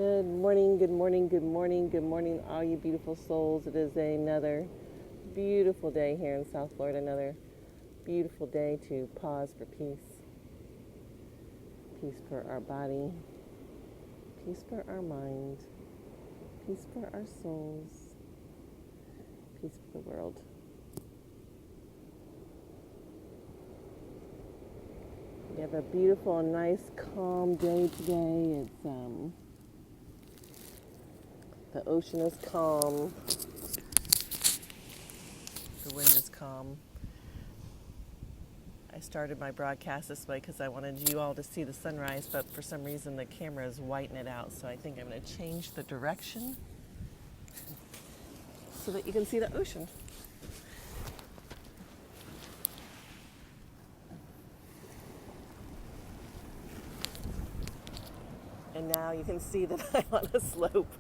Good morning, good morning, good morning, good morning, all you beautiful souls. It is another beautiful day here in South Florida, another beautiful day to pause for peace. Peace for our body, peace for our mind, peace for our souls, peace for the world. We have a beautiful, nice, calm day today. The ocean is calm. The wind is calm. I started my broadcast this way because I wanted you all to see the sunrise, but for some reason the camera is whitening it out, so I think I'm going to change the direction so that you can see the ocean. And now you can see that I'm on a slope.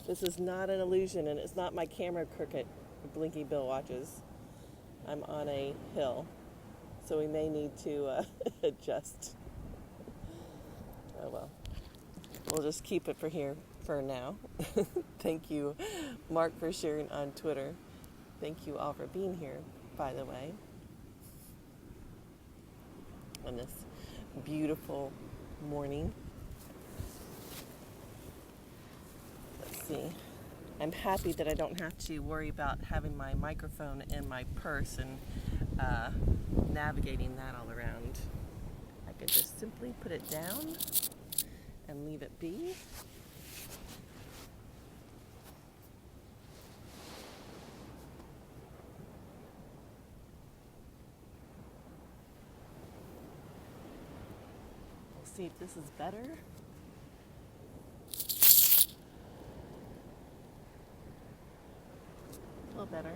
This is not an illusion, and it's not my camera crooked, Blinky Bill watches. I'm on a hill, so we may need to adjust. Oh well, we'll just keep it for here for now. Thank you, Mark, for sharing on Twitter. Thank you all for being here, by the way, on this beautiful morning. Let's see. I'm happy that I don't have to worry about having my microphone in my purse and navigating that all around. I can just simply put it down and leave it be. We'll see if this is better. A little better.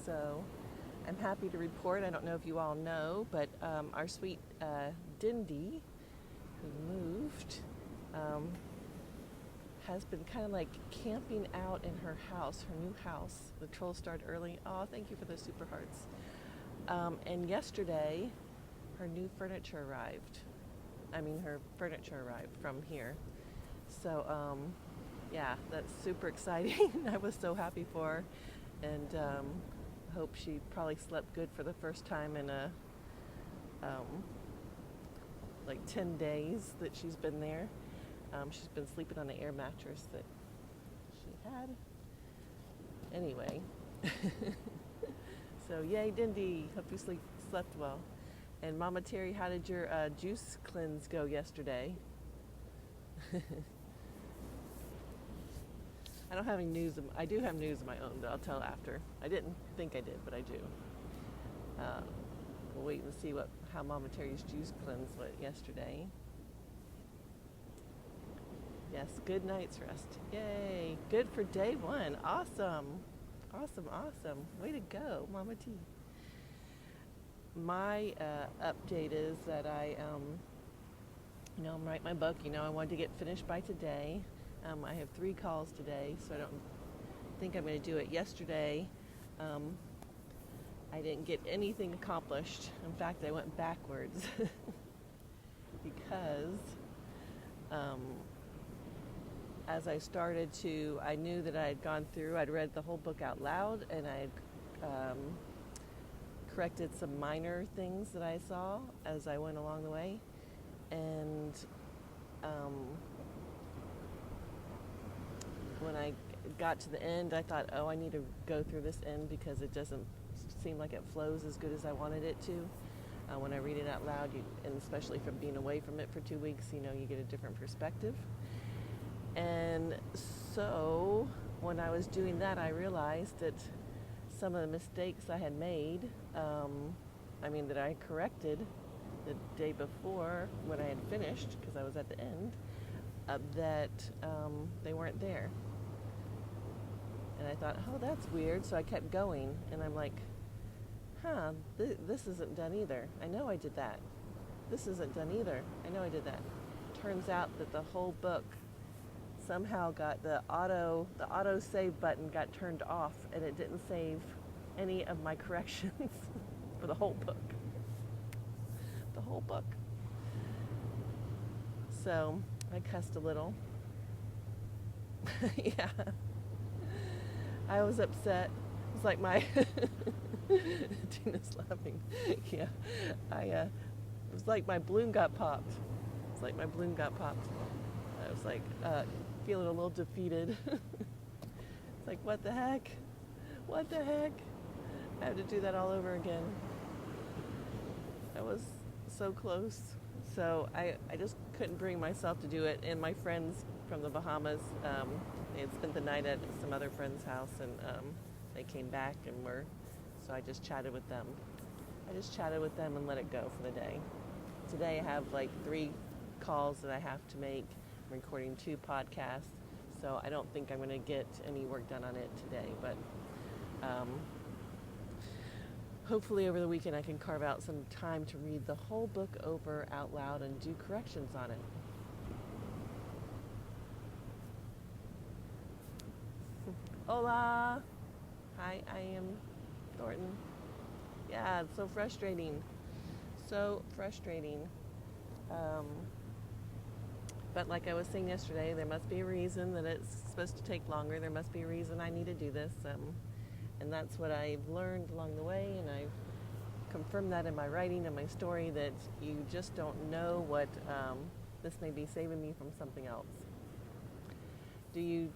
So I'm happy to report, I don't know if you all know, but our sweet Dindy, who moved, has been kind of like camping out in her house, her new house. The trolls started early. Oh, thank you for those super hearts. And yesterday, her new furniture arrived. Her furniture arrived from here. So, yeah, that's super exciting. I was so happy for her, and hope she probably slept good for the first time in like 10 days that she's been there. She's been sleeping on the air mattress that she had. Anyway, so yay, Dindy. Hope you slept well. And Mama Terry, how did your juice cleanse go yesterday? I don't have any news. I do have news of my own that I'll tell after. I didn't think I did, but I do. We'll wait and see how Mama Terry's juice cleanse went yesterday. Yes, good night's rest. Yay! Good for day one. Awesome. Awesome, awesome. Way to go, Mama T. My update is that I'm writing my book. I wanted to get finished by today. I have 3 calls today, so I don't think I'm going to do it. Yesterday, I didn't get anything accomplished. In fact, I went backwards because as I started to, I knew that I had gone through, I'd read the whole book out loud, and I had corrected some minor things that I saw as I went along the way. And when I got to the end, I thought, I need to go through this end because it doesn't seem like it flows as good as I wanted it to. When I read it out loud, and especially from being away from it for 2 weeks, you get a different perspective. And so when I was doing that, I realized that some of the mistakes I had made, that I corrected the day before when I had finished, because I was at the end, that they weren't there. And I thought, that's weird. So I kept going, and I'm like, this isn't done either. I know I did that. This isn't done either. I know I did that. Turns out that the whole book somehow got the auto save button got turned off, and it didn't save any of my corrections. for the whole book. The whole book. So I cussed a little. Yeah. I was upset. It was like my Tina's laughing. Yeah. It was like my balloon got popped. It's like my balloon got popped. I was like feeling a little defeated. It's like, what the heck? What the heck? I have to do that all over again. That was so close. So I just couldn't bring myself to do it. And my friends from the Bahamas, they had spent the night at some other friend's house, and they came back and so I just chatted with them. And let it go for the day. Today I have like 3 calls that I have to make. I'm recording 2 podcasts, so I don't think I'm going to get any work done on it today, but hopefully over the weekend I can carve out some time to read the whole book over out loud and do corrections on it. Hola! Hi, I am Thornton. Yeah, it's so frustrating. But like I was saying yesterday, there must be a reason that it's supposed to take longer. There must be a reason I need to do this. And that's what I've learned along the way, and I've confirmed that in my writing and my story, that you just don't know what this may be saving me from something else. Do you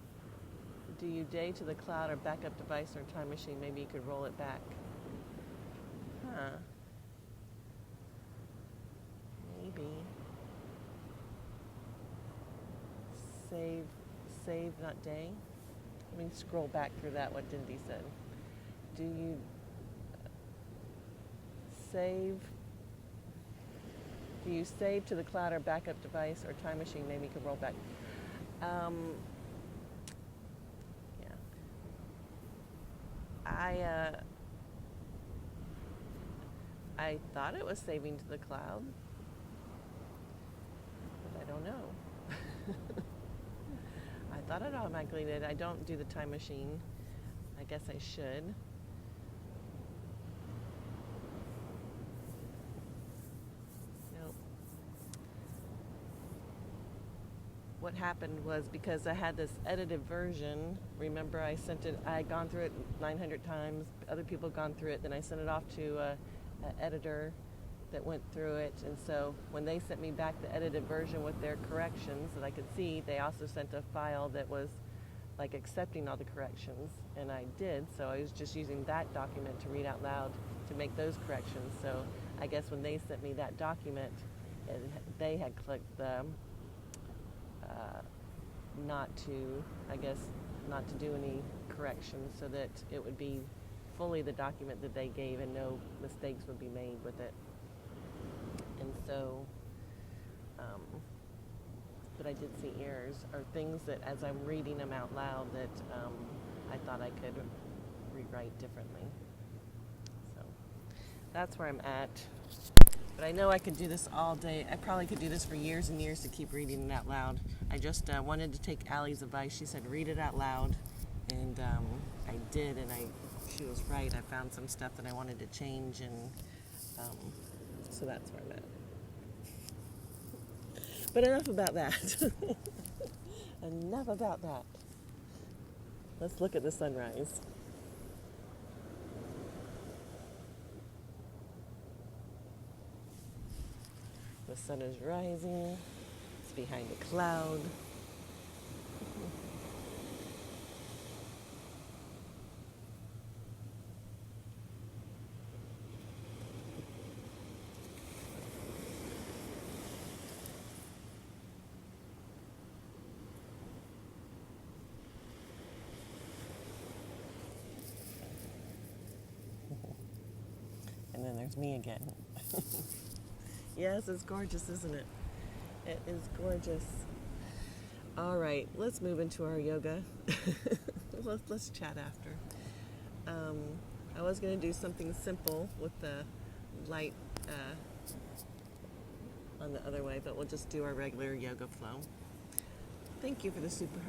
day to the cloud or backup device or time machine? Maybe you could roll it back. Maybe. Save, not day. Let me scroll back through that, what Dindy said. Do you save to the cloud or backup device or time machine? Maybe you could roll back. Yeah. I thought it was saving to the cloud, but I don't know. I thought it automatically did. I don't do the time machine. I guess I should. Nope. What happened was, because I had this edited version, remember I had gone through it 900 times, other people had gone through it, then I sent it off to an editor that went through it, and so when they sent me back the edited version with their corrections that I could see, they also sent a file that was like accepting all the corrections, and I did, so I was just using that document to read out loud to make those corrections. So I guess when they sent me that document, they had clicked the not to do any corrections, so that it would be fully the document that they gave and no mistakes would be made with it. And so, but I did see errors or things that as I'm reading them out loud that I thought I could rewrite differently. So that's where I'm at. But I know I could do this all day. I probably could do this for years and years to keep reading it out loud. I just wanted to take Allie's advice. She said read it out loud, and I did, and she was right. I found some stuff that I wanted to change, and so that's where I'm at. But enough about that. Enough about that. Let's look at the sunrise. The sun is rising. It's behind a cloud. And then there's me again. Yes, it's gorgeous, isn't it? It is gorgeous. All right, let's move into our yoga. let's chat after. I was going to do something simple with the light on the other way, but we'll just do our regular yoga flow. Thank you for the super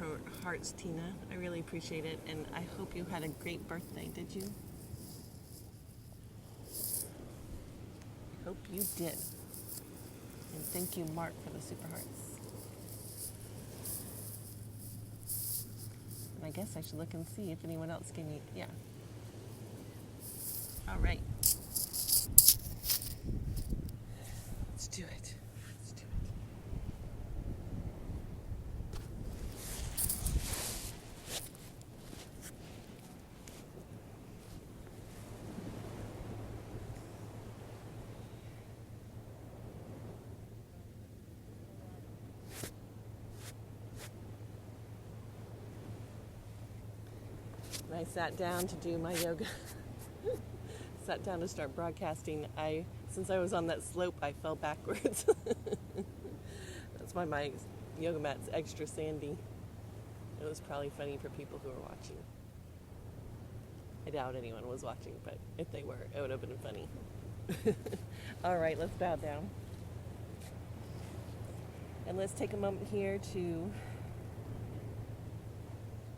hearts, Tina. I really appreciate it, and I hope you had a great birthday. Did you? Hope you did. And thank you, Mark, for the super hearts. And I guess I should look and see if anyone else can eat. Yeah. All right. Let's do it. Let's do it. When I sat down to do my yoga, sat down to start broadcasting, since I was on that slope, I fell backwards. That's why my yoga mat's extra sandy. It was probably funny for people who were watching. I doubt anyone was watching, but if they were, it would have been funny. All right, let's bow down. And let's take a moment here to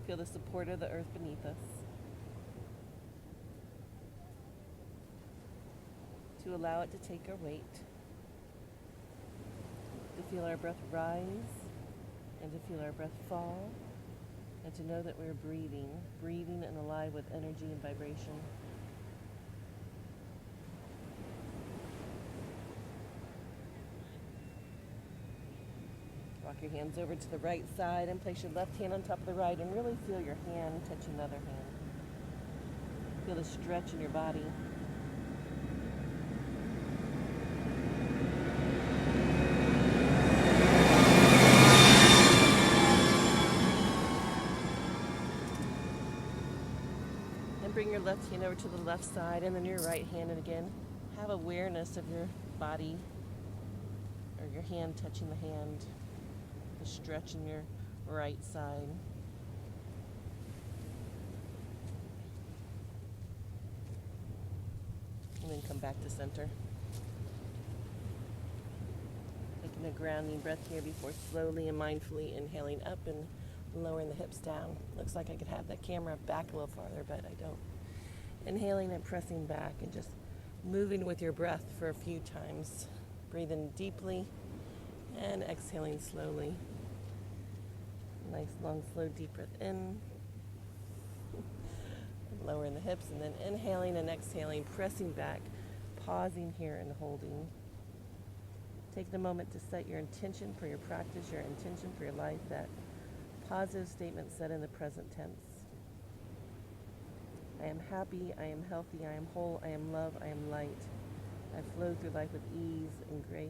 feel the support of the earth beneath us. To allow it to take our weight. To feel our breath rise and to feel our breath fall. And to know that we're breathing and alive with energy and vibration. Walk your hands over to the right side and place your left hand on top of the right and really feel your hand touch another hand. Feel the stretch in your body. And bring your left hand over to the left side and then your right hand, and again, have awareness of your body or your hand touching the hand. The stretch in your right side. And then come back to center. Taking a grounding breath here before slowly and mindfully inhaling up and lowering the hips down. Looks like I could have that camera back a little farther, but I don't. Inhaling and pressing back and just moving with your breath for a few times. Breathing deeply and exhaling slowly. Nice, long, slow, deep breath in. Lowering the hips and then inhaling and exhaling, pressing back, pausing here and holding. Taking a moment to set your intention for your practice, your intention for your life, that positive statement said in the present tense. I am happy, I am healthy, I am whole, I am love, I am light. I flow through life with ease and grace.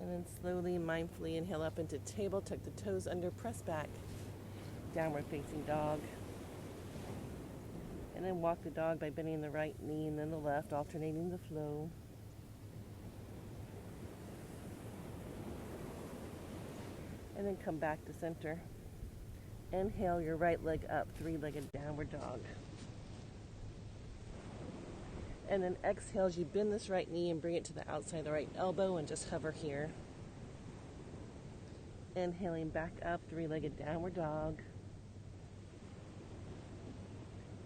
And then slowly, mindfully inhale up into table, tuck the toes under, press back, downward facing dog. And then walk the dog by bending the right knee and then the left, alternating the flow. And then come back to center. Inhale your right leg up, three-legged downward dog. And then exhale as you bend this right knee and bring it to the outside of the right elbow and just hover here. Inhaling back up, three-legged downward dog.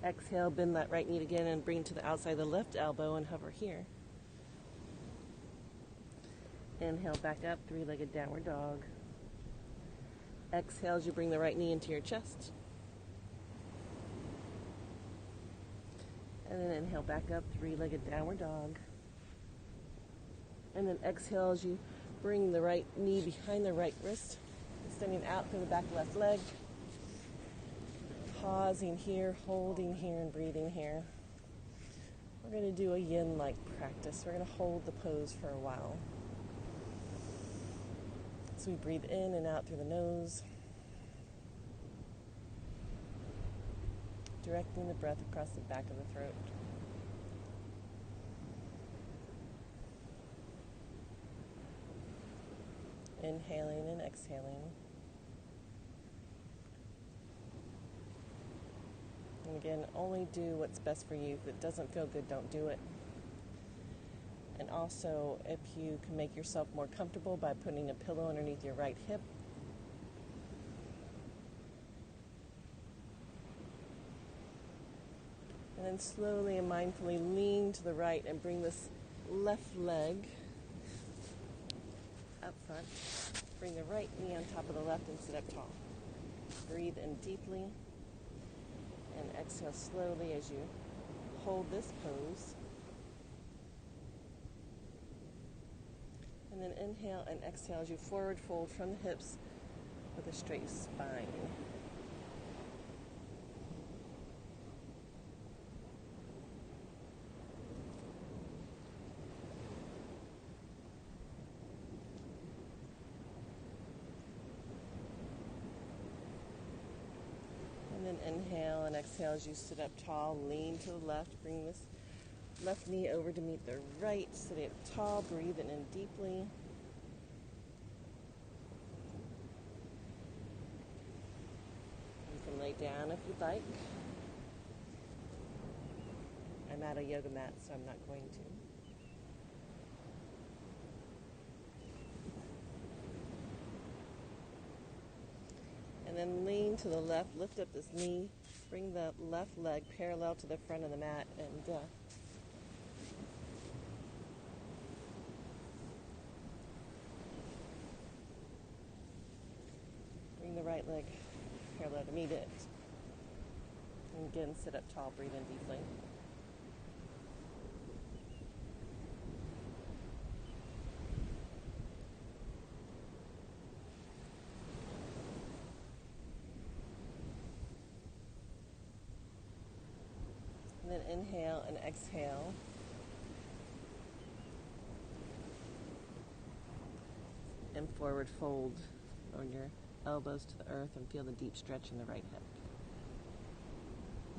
Exhale, bend that right knee again and bring it to the outside of the left elbow and hover here. Inhale back up, three-legged downward dog. Exhale as you bring the right knee into your chest. And then inhale back up, three-legged downward dog. And then exhale as you bring the right knee behind the right wrist, extending out through the back left leg. Pausing here, holding here, and breathing here. We're going to do a yin-like practice. We're going to hold the pose for a while. So we breathe in and out through the nose, directing the breath across the back of the throat. Inhaling and exhaling. And again, only do what's best for you. If it doesn't feel good, don't do it. And also, if you can make yourself more comfortable by putting a pillow underneath your right hip, And then slowly and mindfully lean to the right and bring this left leg up front. Bring the right knee on top of the left and sit up tall. Breathe in deeply and exhale slowly as you hold this pose. And then inhale and exhale as you forward fold from the hips with a straight spine. And then inhale and exhale as you sit up tall, lean to the left, bring this left knee over to meet the right, sitting up tall, breathing in deeply. You can lay down if you'd like. I'm at a yoga mat, so I'm not going to. And then lean to the left, lift up this knee, bring the left leg parallel to the front of the mat, and bring the right leg parallel to meet it. And again, sit up tall, breathe in deeply. And then inhale and exhale. And forward fold on your elbows to the earth and feel the deep stretch in the right hip.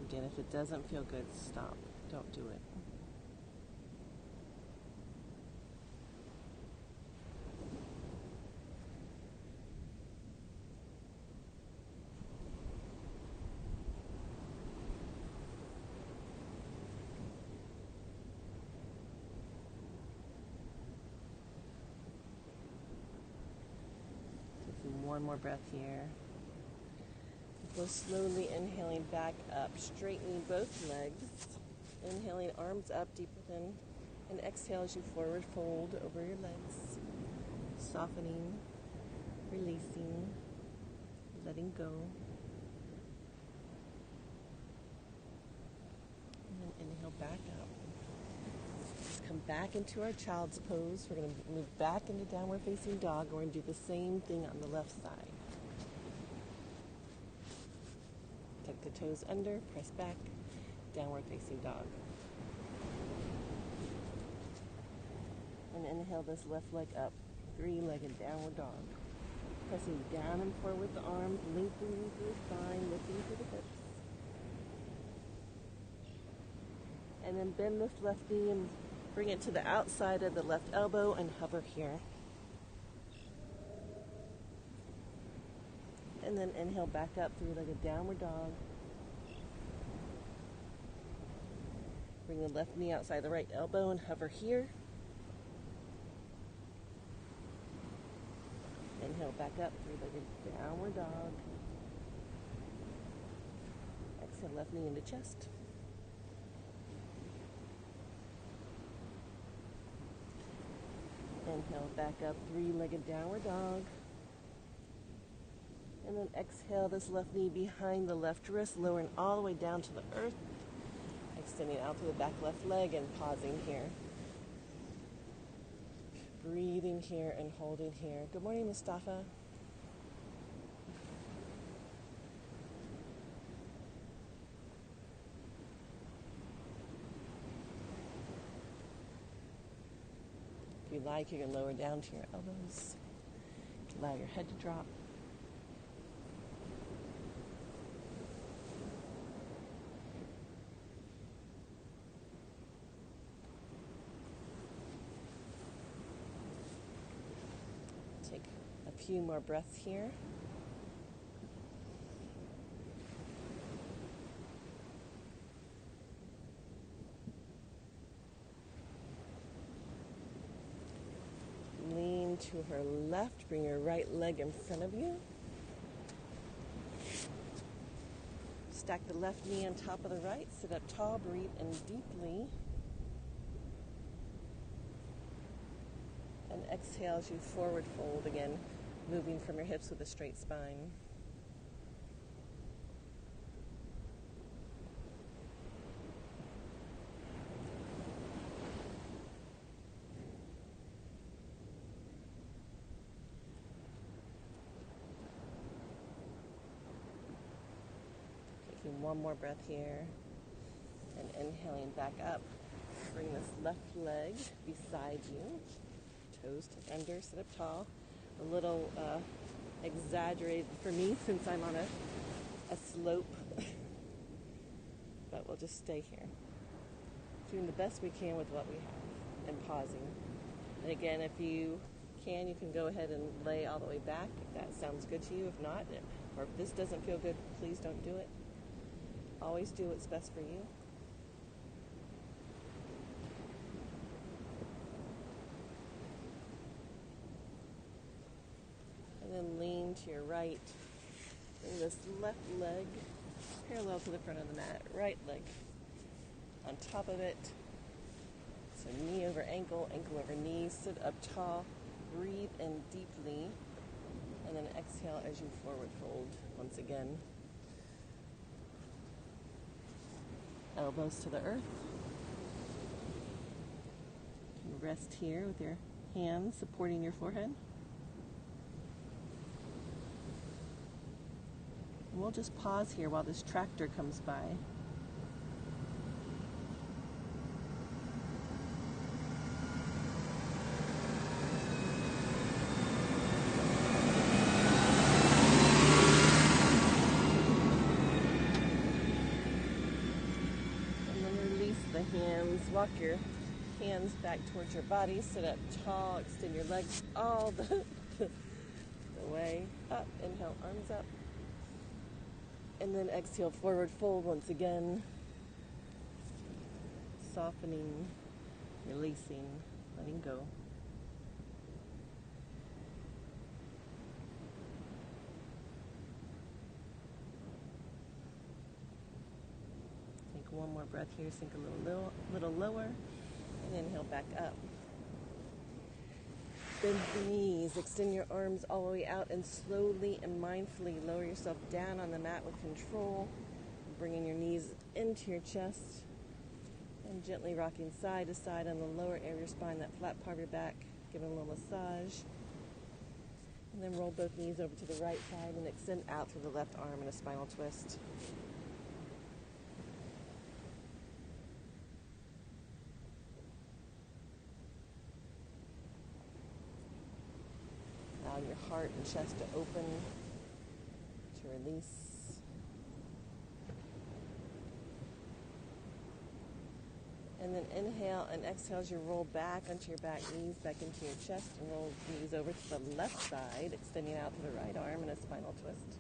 Again, if it doesn't feel good, stop. Don't do it. One more breath here. Go slowly inhaling back up, straightening both legs. Inhaling arms up deep within, and exhale as you forward fold over your legs. Softening, releasing, letting go. And then inhale back up. Let's come back into our child's pose. We're going to move back into downward facing dog. We're going to do the same thing on the left side. Tuck the toes under, press back, downward facing dog. And inhale this left leg up, three-legged downward dog. Pressing down and forward with the arms, lengthening through the spine, lifting through the hips. And then bend this left knee and bring it to the outside of the left elbow and hover here. And then inhale back up, three-legged downward dog. Bring the left knee outside the right elbow and hover here. Inhale back up, three-legged downward dog. Exhale, left knee into chest. Inhale back up, three-legged downward dog. And then exhale this left knee behind the left wrist, lowering all the way down to the earth. Extending out through the back left leg and pausing here. Breathing here and holding here. Good morning, Mustafa. If you like, you can lower down to your elbows. Allow your head to drop. Take a few more breaths here. Lean to her left, bring your right leg in front of you. Stack the left knee on top of the right. Sit up tall, breathe in deeply. And exhale as you forward fold again, moving from your hips with a straight spine. Taking one more breath here and inhaling back up. Bring this left leg beside you. Toes to under, sit up tall. A little exaggerated for me since I'm on a slope, but we'll just stay here. Doing the best we can with what we have and pausing. And again, if you can go ahead and lay all the way back if that sounds good to you. If not, or if this doesn't feel good, please don't do it. Always do what's best for you. And then lean to your right. Bring this left leg parallel to the front of the mat. Right leg on top of it. So knee over ankle, ankle over knee. Sit up tall. Breathe in deeply. And then exhale as you forward fold once again. Elbows to the earth. You can rest here with your hands supporting your forehead. And we'll just pause here while this tractor comes by. Walk your hands back towards your body. Sit up tall. Extend your legs all the way up. Inhale, arms up. And then exhale, forward fold once again. Softening, releasing, letting go. One more breath here, sink a little lower, and inhale back up. Bend the knees, extend your arms all the way out, and slowly and mindfully lower yourself down on the mat with control, bringing your knees into your chest, and gently rocking side to side on the lower area of your spine, that flat part of your back, giving a little massage. And then roll both knees over to the right side and extend out through the left arm in a spinal twist. Your heart and chest to open, to release. And then inhale and exhale as you roll back onto your back knees, back into your chest, and roll knees over to the left side, extending out to the right arm in a spinal twist.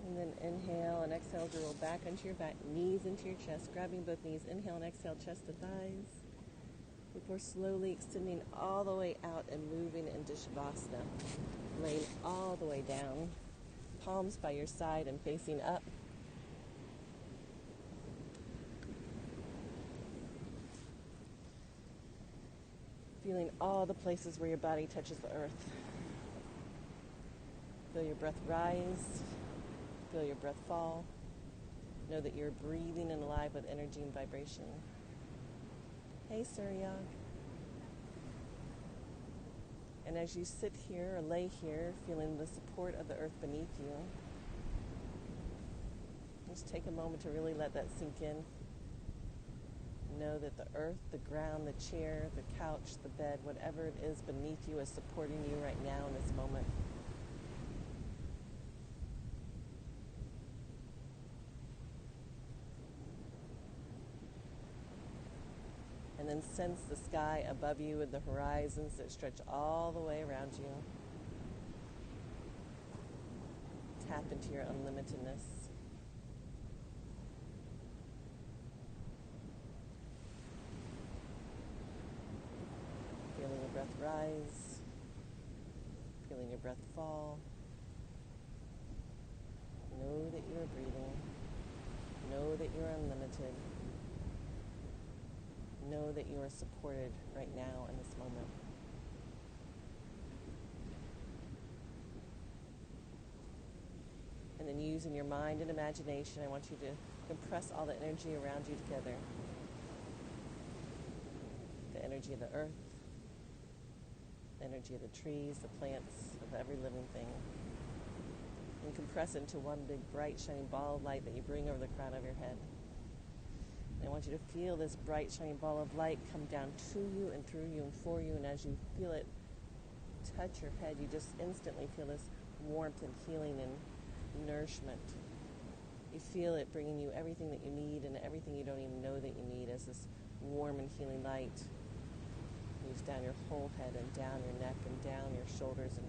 And then inhale and exhale to roll back onto your back, knees into your chest, grabbing both knees. Inhale and exhale, chest to thighs. Before slowly extending all the way out and moving into Shavasana. Laying all the way down, palms by your side and facing up. Feeling all the places where your body touches the earth. Feel your breath rise. Feel your breath fall. Know that you're breathing and alive with energy and vibration. Hey, Suryag. And as you sit here or lay here, feeling the support of the earth beneath you, just take a moment to really let that sink in. Know that the earth, the ground, the chair, the couch, the bed, whatever it is beneath you is supporting you right now in this moment. And then sense the sky above you and the horizons that stretch all the way around you. tap into your unlimitedness. Feeling your breath rise, feeling your breath fall. Know that you are breathing. Know that you are unlimited. Know that you are supported right now in this moment. And then using your mind and imagination, I want you to compress all the energy around you together. The energy of the earth, the energy of the trees, the plants, of every living thing. And compress into one big bright shining ball of light that you bring over the crown of your head. And I want you to feel this bright shining ball of light come down to you and through you and for you. And as you feel it touch your head, you just instantly feel this warmth and healing and nourishment. You feel it bringing you everything that you need and everything you don't even know that you need as this warm and healing light moves down your whole head and down your neck and down your shoulders, and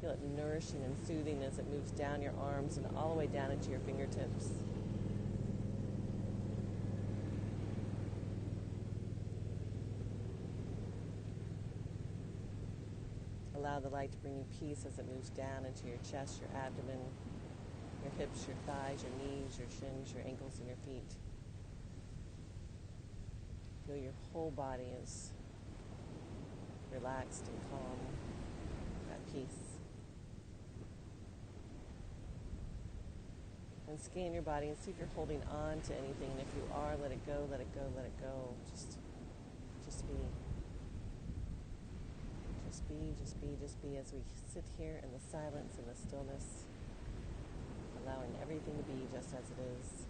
feel it nourishing and soothing as it moves down your arms and all the way down into your fingertips. Allow the light to bring you peace as it moves down into your chest, your abdomen, your hips, your thighs, your knees, your shins, your ankles, and your feet. Feel your whole body is relaxed and calm, at peace. And scan your body and see if you're holding on to anything. And if you are, let it go, let it go, let it go. Just be. Just be, just be, just be as we sit here in the silence and the stillness, allowing everything to be just as it is.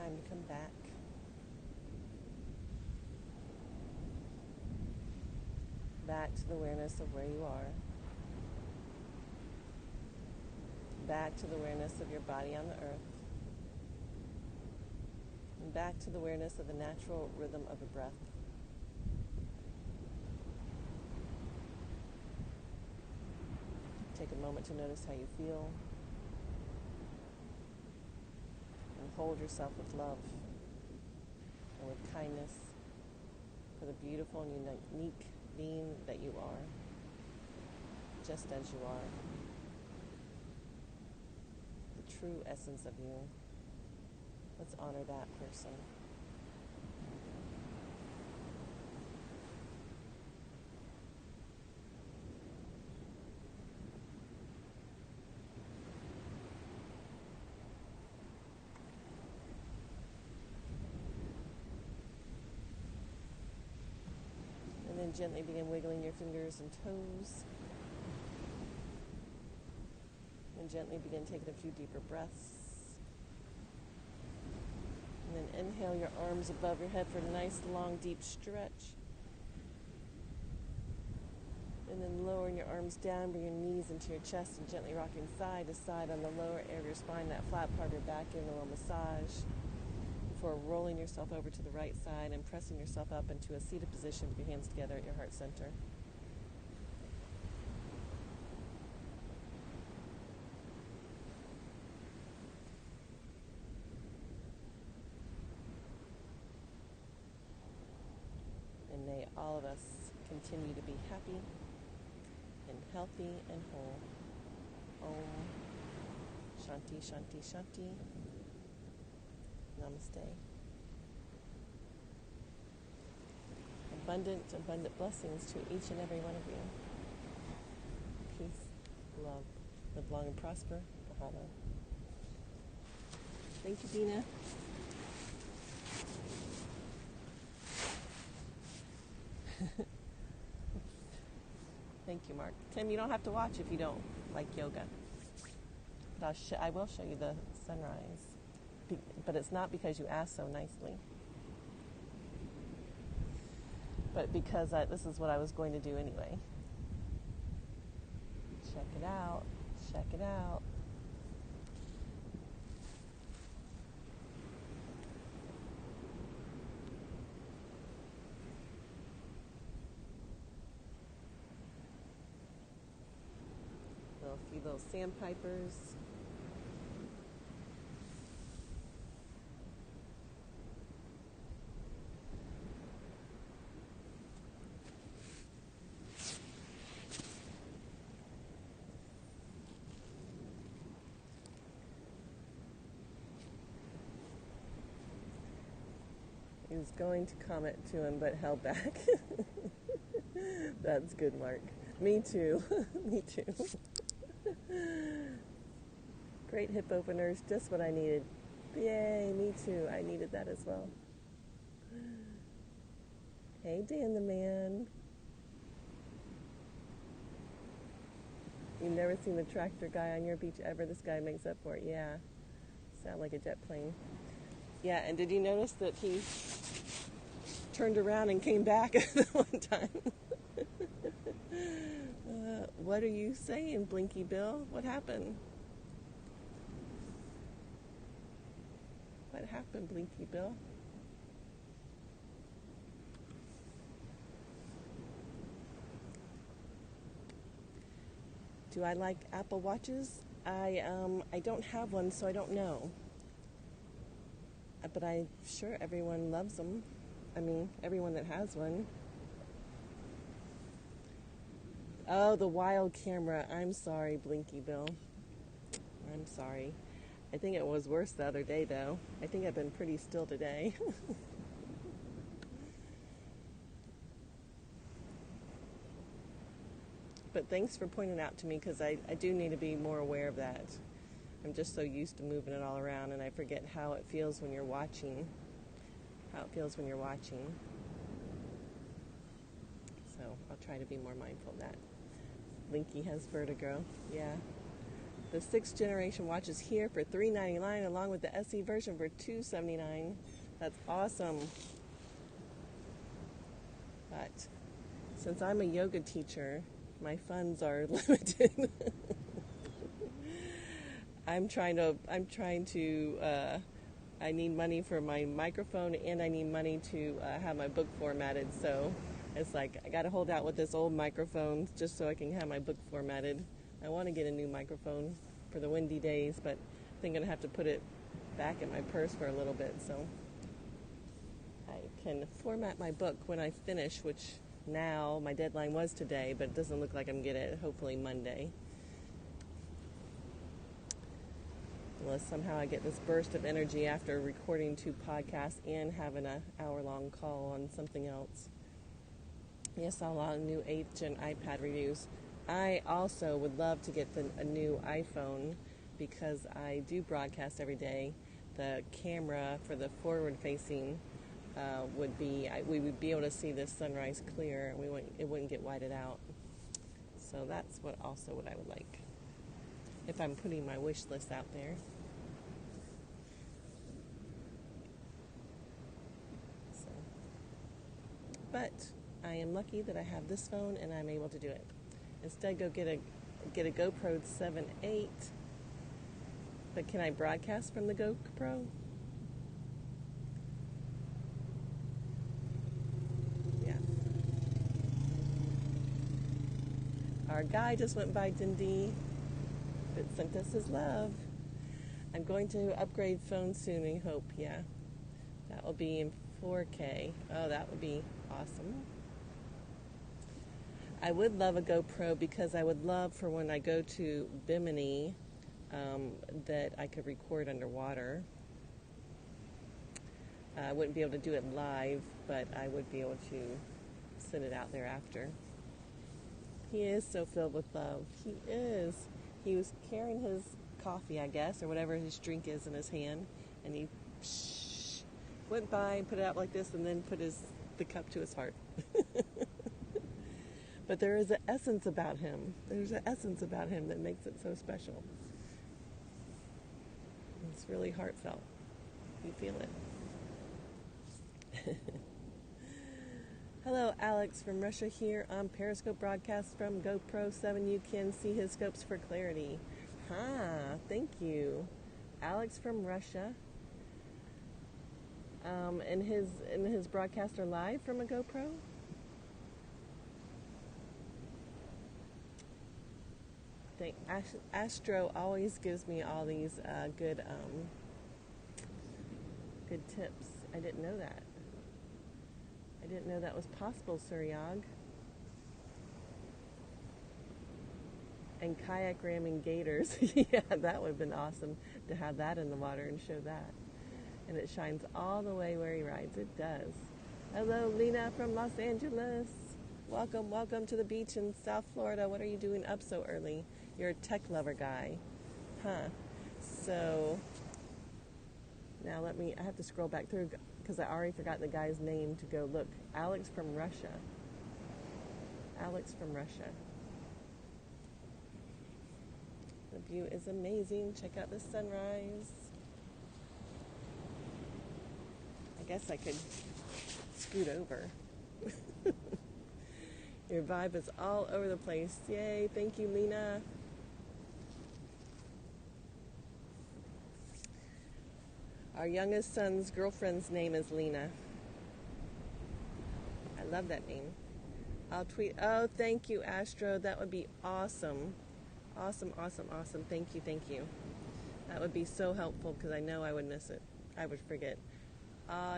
time to come back. Back to the awareness of where you are. Back to the awareness of your body on the earth. And back to the awareness of the natural rhythm of the breath. Take a moment to notice how you feel. And hold yourself with love and with kindness for the beautiful and unique being that you are, just as you are. The true essence of you. Let's honor that person. And then gently begin wiggling your fingers and toes. And gently begin taking a few deeper breaths. And then inhale your arms above your head for a nice, long, deep stretch. And then lowering your arms down, bring your knees into your chest and gently rocking side to side on the lower area of your spine, that flat part of your back, giving a little massage. Before rolling yourself over to the right side and pressing yourself up into a seated position with your hands together at your heart center. And may all of us continue to be happy and healthy and whole. Om Shanti Shanti Shanti. Namaste. Abundant blessings to each and every one of you. Peace, love, live long and prosper. Mahalo. Thank you, Dina. Thank you, Mark. Tim, you don't have to watch if you don't like yoga. But I will show you the sunrise. But it's not because you asked so nicely. But because this is what I was going to do anyway. Check it out. Check it out. A few little sandpipers. He was going to comment to him, but held back. That's good, Mark. Me too. Me too. Great hip openers, just what I needed. Yay, me too. I needed that as well. Hey, Dan the man. You've never seen the tractor guy on your beach ever? This guy makes up for it. Yeah. Sound like a jet plane. Yeah, and did you notice that he turned around and came back the one time? What are you saying, Blinky Bill? What happened? What happened, Blinky Bill? Do I like Apple Watches? I don't have one, so I don't know. But I'm sure everyone loves them. I mean, everyone that has one. Oh, the wild camera. I'm sorry, Blinky Bill. I'm sorry. I think it was worse the other day, though. I think I've been pretty still today. But thanks for pointing it out to me, because I do need to be more aware of that. I'm just so used to moving it all around, and I forget how it feels when you're watching. So I'll try to be more mindful of that. Blinky has vertigo. Yeah. The 6th generation watch is here for $3.99 along with the SE version for $2.79. That's awesome. But since I'm a yoga teacher, my funds are limited. I need money for my microphone, and I need money to have my book formatted. So it's like I got to hold out with this old microphone just so I can have my book formatted. I want to get a new microphone for the windy days, but I think I'm going to have to put it back in my purse for a little bit so I can format my book when I finish, which now my deadline was today, but it doesn't look like I'm going to get it hopefully Monday. Unless somehow I get this burst of energy after recording 2 podcasts and having an hour-long call on something else. Yes, a lot of new 8th gen iPad reviews. I also would love to get a new iPhone because I do broadcast every day. The camera for the forward-facing we would be able to see the sunrise clear, and it wouldn't get whited out. So that's what I would like, if I'm putting my wish list out there. So, but I am lucky that I have this phone and I'm able to do it. Instead, go get a GoPro 7.8. But can I broadcast from the GoPro? Yeah. Our guy just went by Dundee, but sent us his love. I'm going to upgrade phones soon, I hope. Yeah. That will be in 4K. Oh, that would be awesome. I would love a GoPro because I would love for when I go to Bimini that I could record underwater. I wouldn't be able to do it live, but I would be able to send it out there after. He is so filled with love. He is. He was carrying his coffee, I guess, or whatever his drink is in his hand, and he went by and put it out like this and then put the cup to his heart. But there is an essence about him. There's an essence about him that makes it so special. It's really heartfelt. You feel it. Hello, Alex from Russia here on Periscope broadcast from GoPro 7. You can see his scopes for clarity. Thank you. Alex from Russia. And his broadcasts are live from a GoPro? Astro always gives me all these good tips. I didn't know that. I didn't know that was possible, Suryag. And kayak ramming gators. Yeah, that would have been awesome to have that in the water and show that. And it shines all the way where he rides. It does. Hello, Lena from Los Angeles. Welcome to the beach in South Florida. What are you doing up so early? You're a tech lover guy. So, now I have to scroll back through because I already forgot the guy's name to go look. Alex from Russia. The view is amazing. Check out the sunrise. I guess I could scoot over. Your vibe is all over the place. Yay, thank you, Lena. Our youngest son's girlfriend's name is Lena. I love that name. I'll tweet. Oh, thank you, Astro. That would be awesome. Awesome. Thank you. That would be so helpful because I know I would miss it. I would forget.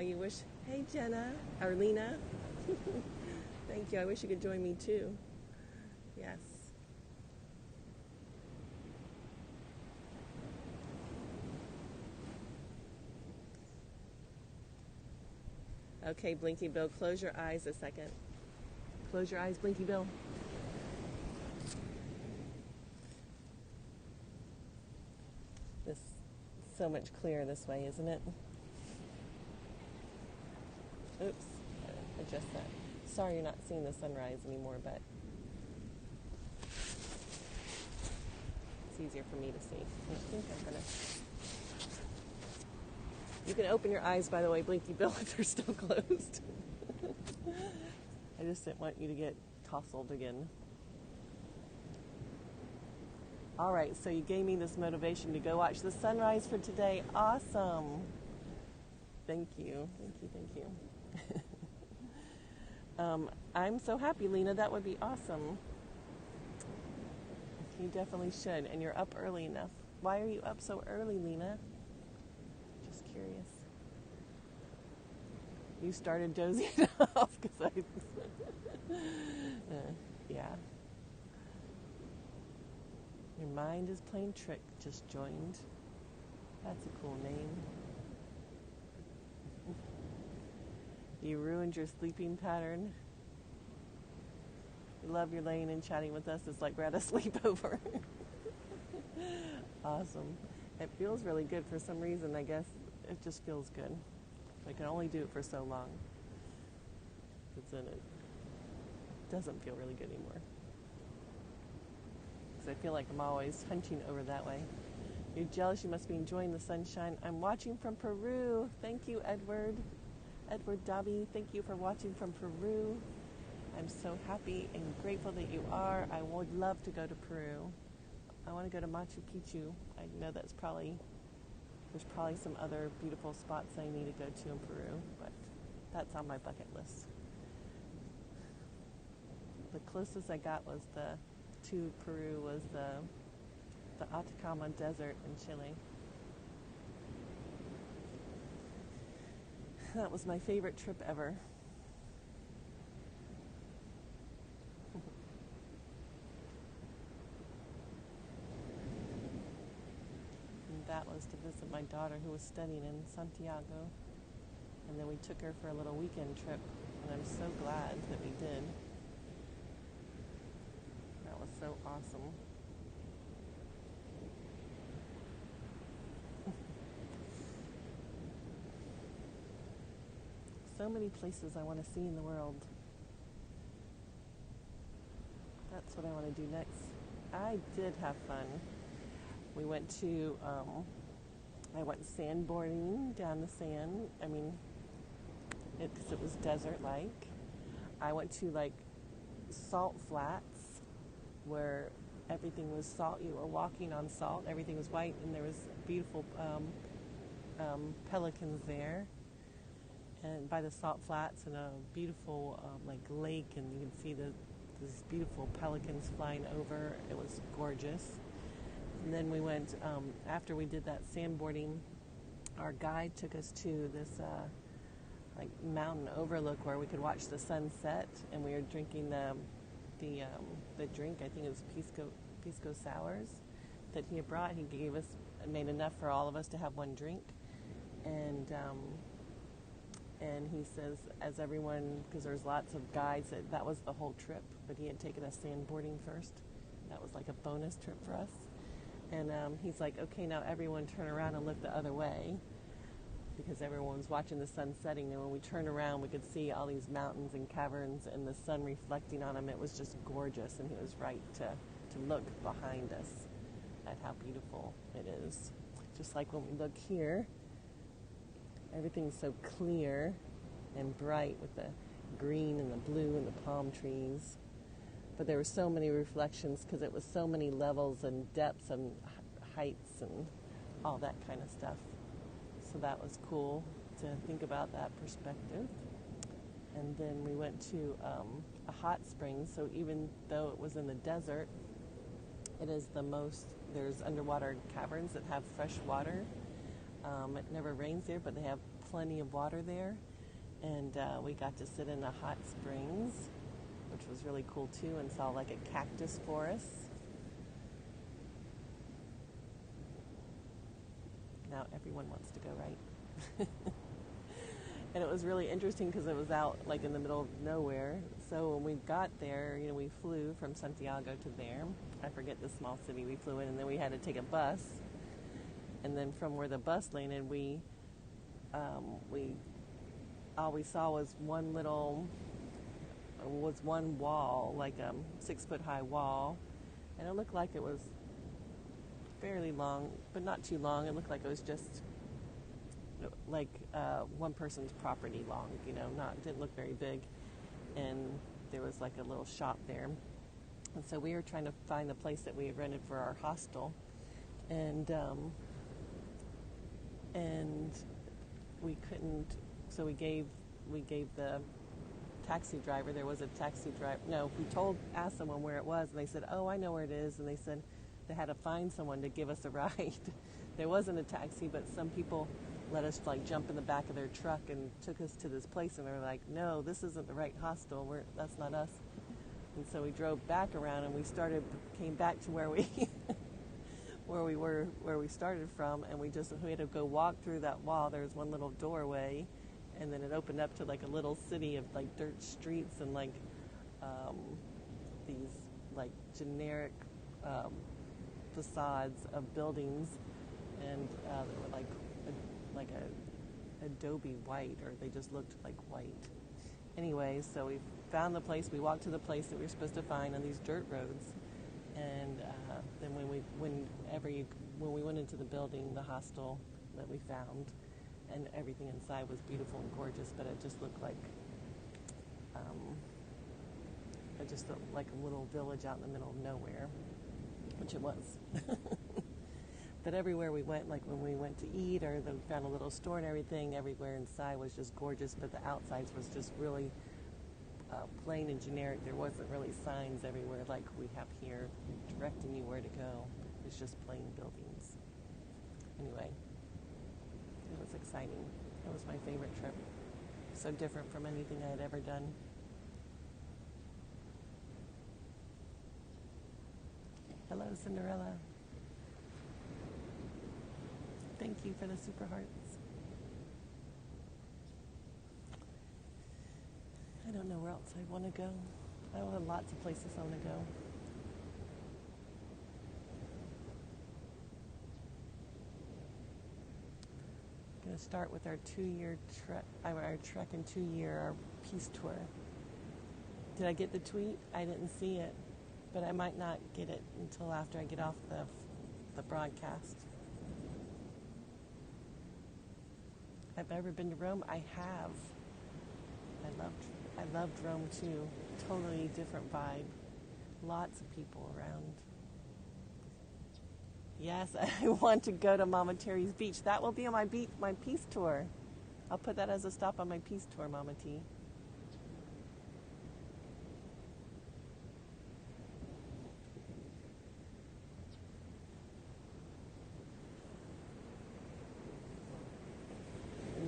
You wish... Hey, Jenna. Or Lena. Thank you. I wish you could join me, too. Yes. Okay, Blinky Bill, close your eyes a second. Close your eyes, Blinky Bill. This is so much clearer this way, isn't it? Oops, adjust that. Sorry you're not seeing the sunrise anymore, but it's easier for me to see. I think I'm gonna. You can open your eyes, by the way, Blinky Bill, if they're still closed. I just didn't want you to get tousled again. All right, so you gave me this motivation to go watch the sunrise for today. Awesome. Thank you. I'm so happy, Lena. That would be awesome. You definitely should. And you're up early enough. Why are you up so early, Lena? Just curious. You started dozing off because yeah. Your mind is playing trick. Just joined. That's a cool name. You ruined your sleeping pattern. We love your laying and chatting with us. It's like we're at a sleepover. Awesome. It feels really good for some reason, I guess. It just feels good. I can only do it for so long. Because then it doesn't feel really good anymore. Because I feel like I'm always hunching over that way. You're jealous. You must be enjoying the sunshine. I'm watching from Peru. Thank you, Edward. Edward Dobby, thank you for watching from Peru. I'm so happy and grateful that you are. I would love to go to Peru. I want to go to Machu Picchu. I know there's probably some other beautiful spots I need to go to in Peru, but that's on my bucket list. The closest I got to Peru was the Atacama Desert in Chile. That was my favorite trip ever. And that was to visit my daughter who was studying in Santiago. And then we took her for a little weekend trip. And I'm so glad that we did. That was so awesome. So many places I want to see in the world. That's what I want to do next. I did have fun. We went to, I went sandboarding down the sand. I mean, because it was desert-like. I went to, like, salt flats where everything was salt. You were walking on salt. Everything was white, and there was beautiful pelicans there. And by the salt flats, and a beautiful like lake, and you can see these beautiful pelicans flying over. It was gorgeous. And then we went after we did that sandboarding. Our guide took us to this like mountain overlook where we could watch the sunset, and we were drinking the drink. I think it was pisco sours that he had brought. He gave us, made enough for all of us to have one drink, and he says, as everyone, because there's lots of guides, that was the whole trip, but he had taken us sandboarding first. That was like a bonus trip for us. And he's like, okay, now everyone turn around and look the other way, because everyone was watching the sun setting. And when we turned around, we could see all these mountains and caverns and the sun reflecting on them. It was just gorgeous, and he was right to look behind us at how beautiful it is. Just like when we look here, everything's so clear and bright with the green and the blue and the palm trees. But there were so many reflections because it was so many levels and depths and heights and all that kind of stuff. So that was cool to think about that perspective. And then we went to a hot spring. So even though it was in the desert, it is there's underwater caverns that have fresh water. It never rains there, but they have plenty of water there. And we got to sit in the hot springs, which was really cool too, and saw like a cactus forest. Now everyone wants to go, right? And it was really interesting because it was out like in the middle of nowhere. So when we got there, we flew from Santiago to there. I forget the small city we flew in, and then we had to take a bus. And then from where the bus landed, all we saw was one wall, like a 6-foot high wall, and it looked like it was fairly long, but not too long. It looked like it was just like one person's property long, didn't look very big. And there was like a little shop there. And so we were trying to find the place that we had rented for our hostel. And we couldn't, so we gave the taxi driver, there was a taxi driver, no, asked someone where it was, and they said, oh, I know where it is, and they said they had to find someone to give us a ride. There wasn't a taxi, but some people let us like jump in the back of their truck and took us to this place, and they were like, no, this isn't the right hostel, that's not us. And so we drove back around, and we came back to where we where we started from, and we had to go walk through that wall. There was one little doorway, and then it opened up to like a little city of like dirt streets and like these like generic facades of buildings, and they were like a adobe white, or they just looked like white. Anyway, so we found the place. We walked to the place that we were supposed to find on these dirt roads, and then when we went into the building, the hostel that we found, and everything inside was beautiful and gorgeous, but it just looked like a little village out in the middle of nowhere, which it was. But everywhere we went, like when we went to eat or we found a little store and everything, everywhere inside was just gorgeous, but the outsides was just really plain and generic. There wasn't really signs everywhere like we have here directing you where to go. It's just plain buildings. Anyway, it was exciting. It was my favorite trip. So different from anything I had ever done. Hello, Cinderella. Thank you for the super hearts. I don't know where else I want to go. I have lots of places I want to go. I'm going to start with our 2-year trek, our trek and 2-year, our peace tour. Did I get the tweet? I didn't see it, but I might not get it until after I get off the broadcast. Have I ever been to Rome? I have. I loved Rome too. Totally different vibe. Lots of people around. Yes, I want to go to Mama Terry's beach. That will be on my peace tour. I'll put that as a stop on my peace tour, Mama T.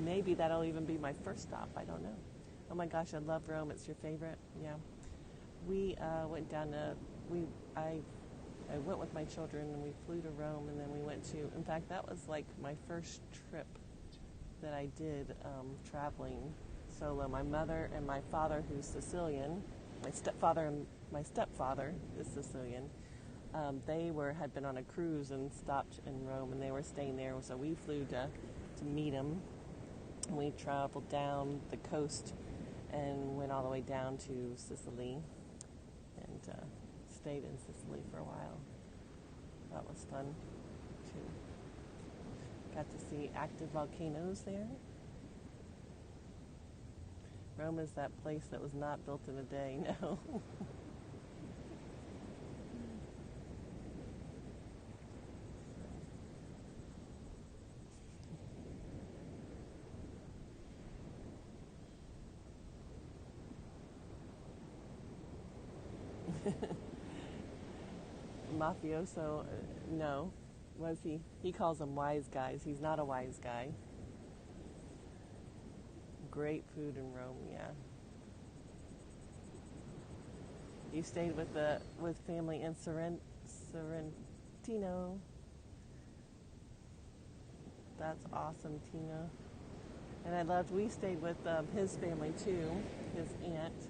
Maybe that'll even be my first stop. I don't know. Oh my gosh, I love Rome. It's your favorite? Yeah. We went down to, I went with my children, and we flew to Rome, and then we went to, in fact, that was like my first trip that I did traveling solo. My mother and my father, who's Sicilian, my stepfather is Sicilian, they had been on a cruise and stopped in Rome, and they were staying there, so we flew to meet them. We traveled down the coast and went all the way down to Sicily and stayed in Sicily for a while. That was fun, too. Got to see active volcanoes there. Rome is that place that was not built in a day, no. Mafioso, no. Was he? He calls them wise guys. He's not a wise guy. Great food in Rome, yeah. You stayed with family in Sorrentino. That's awesome, Tina. And we stayed with his family too, his aunt.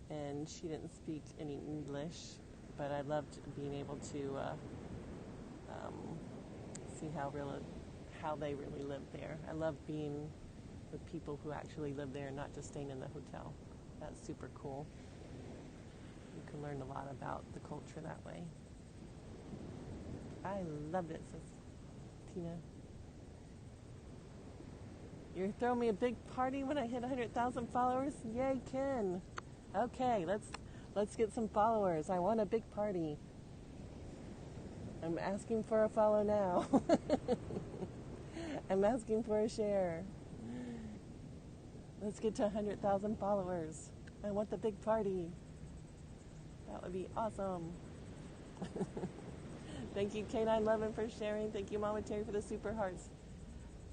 And she didn't speak any English, but I loved being able to see how they really live there. I love being with people who actually live there and not just staying in the hotel. That's super cool. You can learn a lot about the culture that way. I loved it, says Tina. You're throwing me a big party when I hit 100,000 followers? Yay, Ken. Okay, let's get some followers. I want a big party. I'm asking for a follow now. I'm asking for a share. Let's get to 100,000 followers. I want the big party. That would be awesome. Thank you, K911, for sharing. Thank you, Mama Terry, for the super hearts.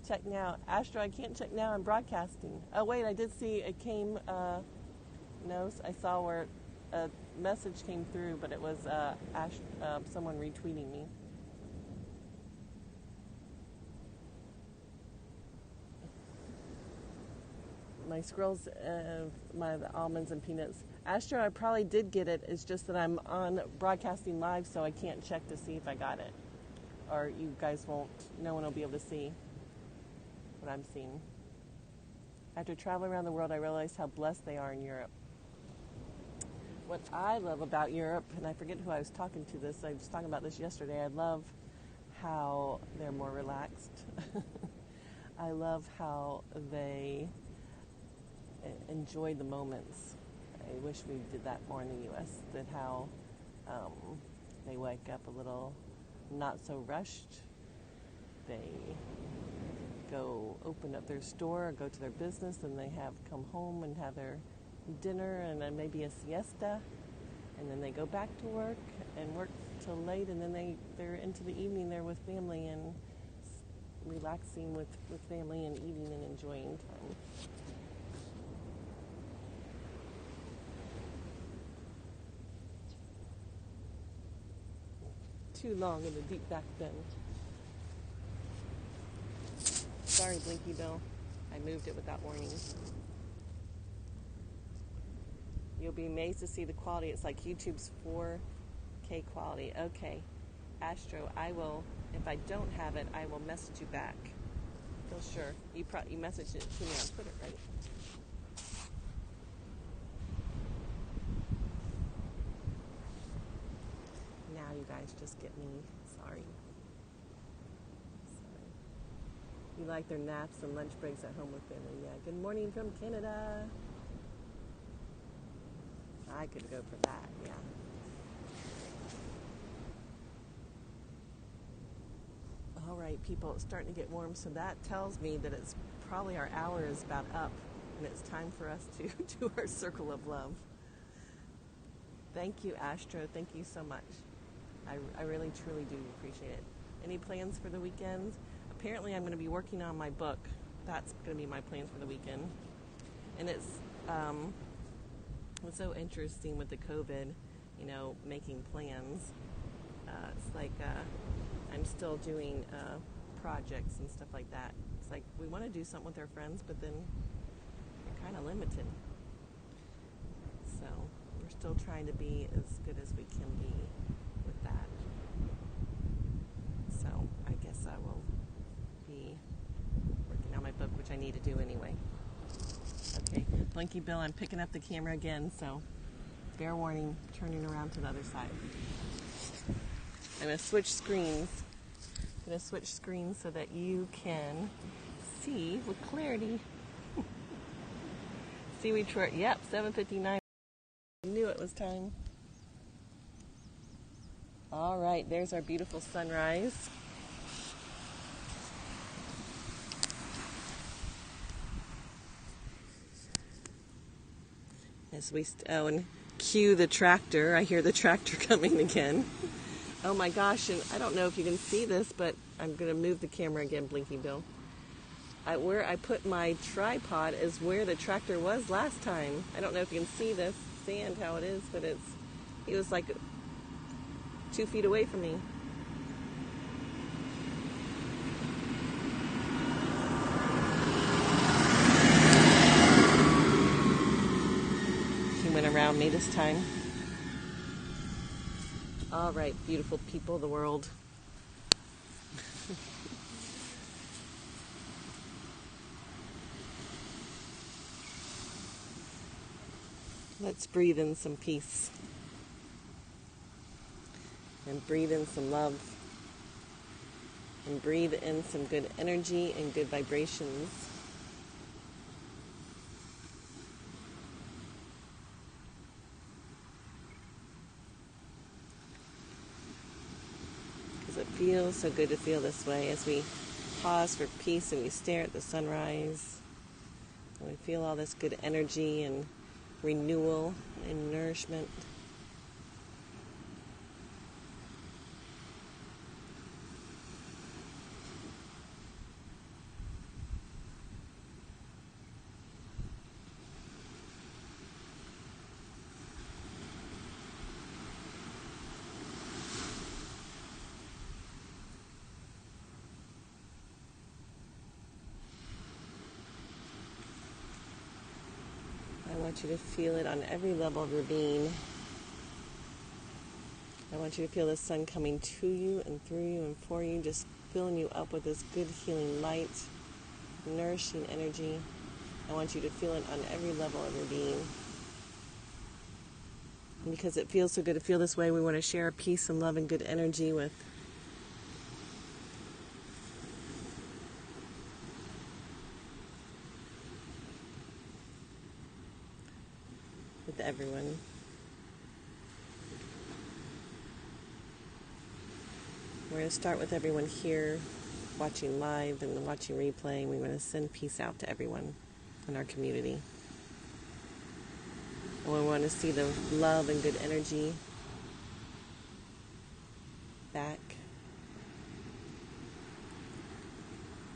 Check now. Astro, I can't check now. I'm broadcasting. Oh, wait, I did see it came. No, I saw where a message came through, but it was someone retweeting me. My squirrels, the almonds and peanuts. Astro, I probably did get it. It's just that I'm on broadcasting live, so I can't check to see if I got it. Or you guys won't, no one will be able to see what I'm seeing. After traveling around the world, I realized how blessed they are in Europe. What I love about Europe, and I forget who I was talking to this, I was talking about this yesterday, I love how they're more relaxed. I love how they enjoy the moments. I wish we did that more in the U.S., that how they wake up a little not so rushed. They go open up their store or go to their business, and they come home and have their dinner and then maybe a siesta, and then they go back to work and work till late, and then they're into the evening there with family and relaxing with family and eating and enjoying time. Too long in the deep back bend. Sorry, Blinky Bill. I moved it without warning. You'll be amazed to see the quality. It's like YouTube's 4K quality. Okay. Astro, I will, if I don't have it, I will message you back. Feel sure. You messaged it to me on Twitter, right? Now you guys just get me. Sorry. You like their naps and lunch breaks at home with family. Yeah. Good morning from Canada. I could go for that, yeah. All right, people, it's starting to get warm, so that tells me that it's probably our hour is about up, and it's time for us to do our circle of love. Thank you, Astro. Thank you so much. I really, truly do appreciate it. Any plans for the weekend? Apparently, I'm going to be working on my book. That's going to be my plans for the weekend. And it's so interesting with the COVID, making plans. It's like I'm still doing projects and stuff like that. It's like we want to do something with our friends, but then we're kind of limited. So we're still trying to be as good as we can be with that. So I guess I will be working on my book, which I need to do anyway. Okay, Blinky Bill, I'm picking up the camera again, so fair warning, turning around to the other side. I'm going to switch screens. I'm going to switch screens so that you can see with clarity. Seaweed short, yep, 7:59. I knew it was time. All right, there's our beautiful sunrise. As we and cue the tractor. I hear the tractor coming again. Oh my gosh, and I don't know if you can see this, but I'm going to move the camera again, Blinky Bill. Where I put my tripod is where the tractor was last time. I don't know if you can see this sand, how it is, but he was like 2 feet away from me. He went around me this time. All right, beautiful people of the world. Let's breathe in some peace and breathe in some love. and breathe in some good energy and good vibrations. Because it feels so good to feel this way as we pause for peace and we stare at the sunrise. And we feel all this good energy and renewal and nourishment. I want you to feel it on every level of your being. I want you to feel the sun coming to you and through you and for you, just filling you up with this good healing light, nourishing energy. I want you to feel it on every level of your being. And because it feels so good to feel this way, we want to share peace and love and good energy with everyone. We're going to start with everyone here watching live and watching replay, and we want to send peace out to everyone in our community. And we want to see the love and good energy back.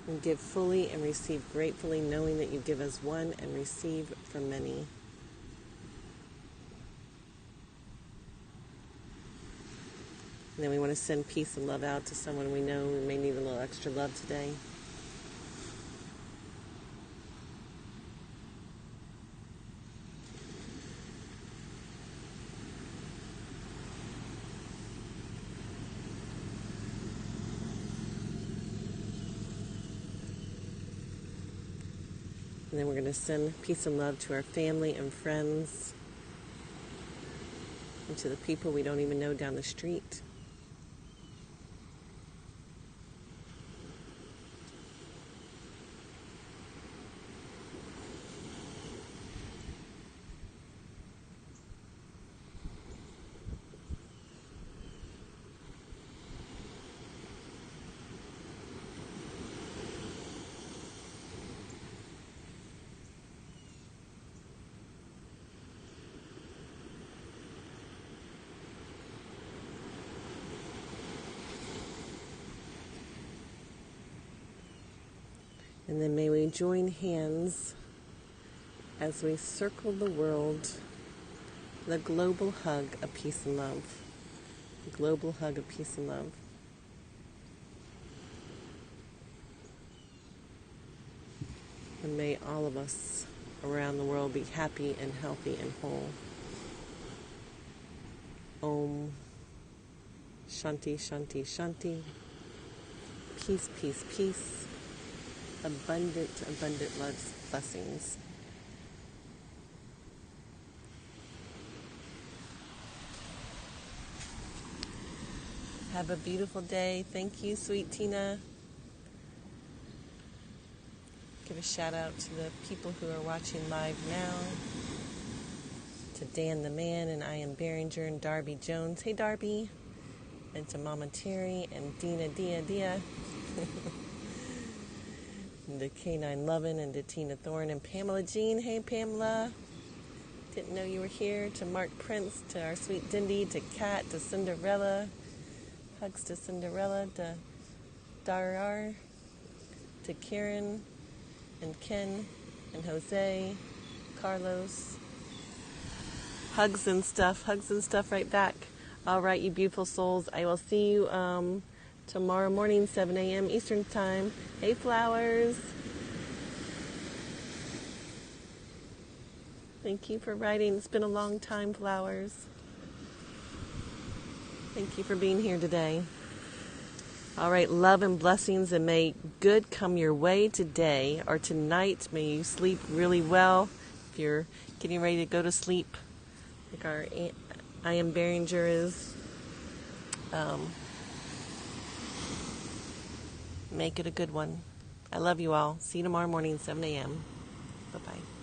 And give fully and receive gratefully, knowing that you give as one and receive from many. And then we want to send peace and love out to someone we know who may need a little extra love today. And then we're going to send peace and love to our family and friends and to the people we don't even know down the street. And then may we join hands as we circle the world, the global hug of peace and love. The global hug of peace and love. And may all of us around the world be happy and healthy and whole. Om. Shanti, Shanti, Shanti. Peace, peace, peace. Abundant, abundant blessings. Have a beautiful day. Thank you, sweet Tina. Give a shout out to the people who are watching live now. To Dan the Man and I am Behringer and Darby Jones. Hey, Darby. And to Mama Terry and Dina Dia. And to K9 Lovin' and to Tina Thorne and Pamela Jean. Hey, Pamela. Didn't know you were here. To Mark Prince, to our sweet Dindy, to Kat, to Cinderella. Hugs to Cinderella, to Darar, to Karen and Ken and Jose, Carlos. Hugs and stuff right back. All right, you beautiful souls. I will see you tomorrow morning, 7 a.m. Eastern Time. Hey, flowers. Thank you for writing. It's been a long time, flowers. Thank you for being here today. All right, love and blessings, and may good come your way today or tonight. May you sleep really well if you're getting ready to go to sleep, like our I am Behringer is. Make it a good one. I love you all. See you tomorrow morning, 7 a.m. Bye-bye.